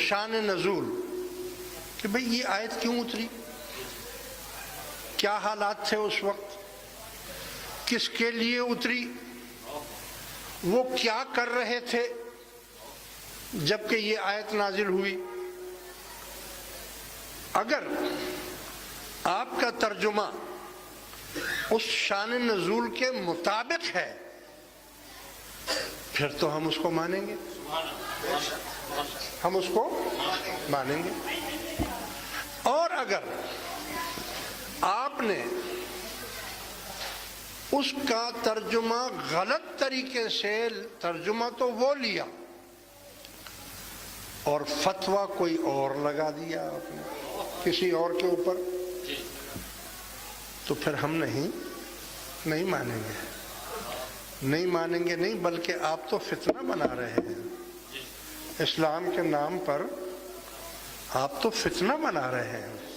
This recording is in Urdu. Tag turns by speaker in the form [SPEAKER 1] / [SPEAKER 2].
[SPEAKER 1] شان نزول کہ بھئی یہ آیت کیوں اتری، کیا حالات تھے اس وقت، کس کے لیے اتری، وہ کیا کر رہے تھے جبکہ یہ آیت نازل ہوئی۔ اگر آپ کا ترجمہ اس شان نزول کے مطابق ہے پھر تو ہم اس کو مانیں گے، ہم اس کو مانیں گے۔ اور اگر آپ نے اس کا ترجمہ غلط طریقے سے، ترجمہ تو وہ لیا اور فتویٰ کوئی اور لگا دیا آپ نے کسی اور کے اوپر، تو پھر ہم نہیں مانیں گے، نہیں مانیں گے نہیں، بلکہ آپ تو فتنہ بنا رہے ہیں اسلام کے نام پر، آپ تو فتنہ بنا رہے ہیں۔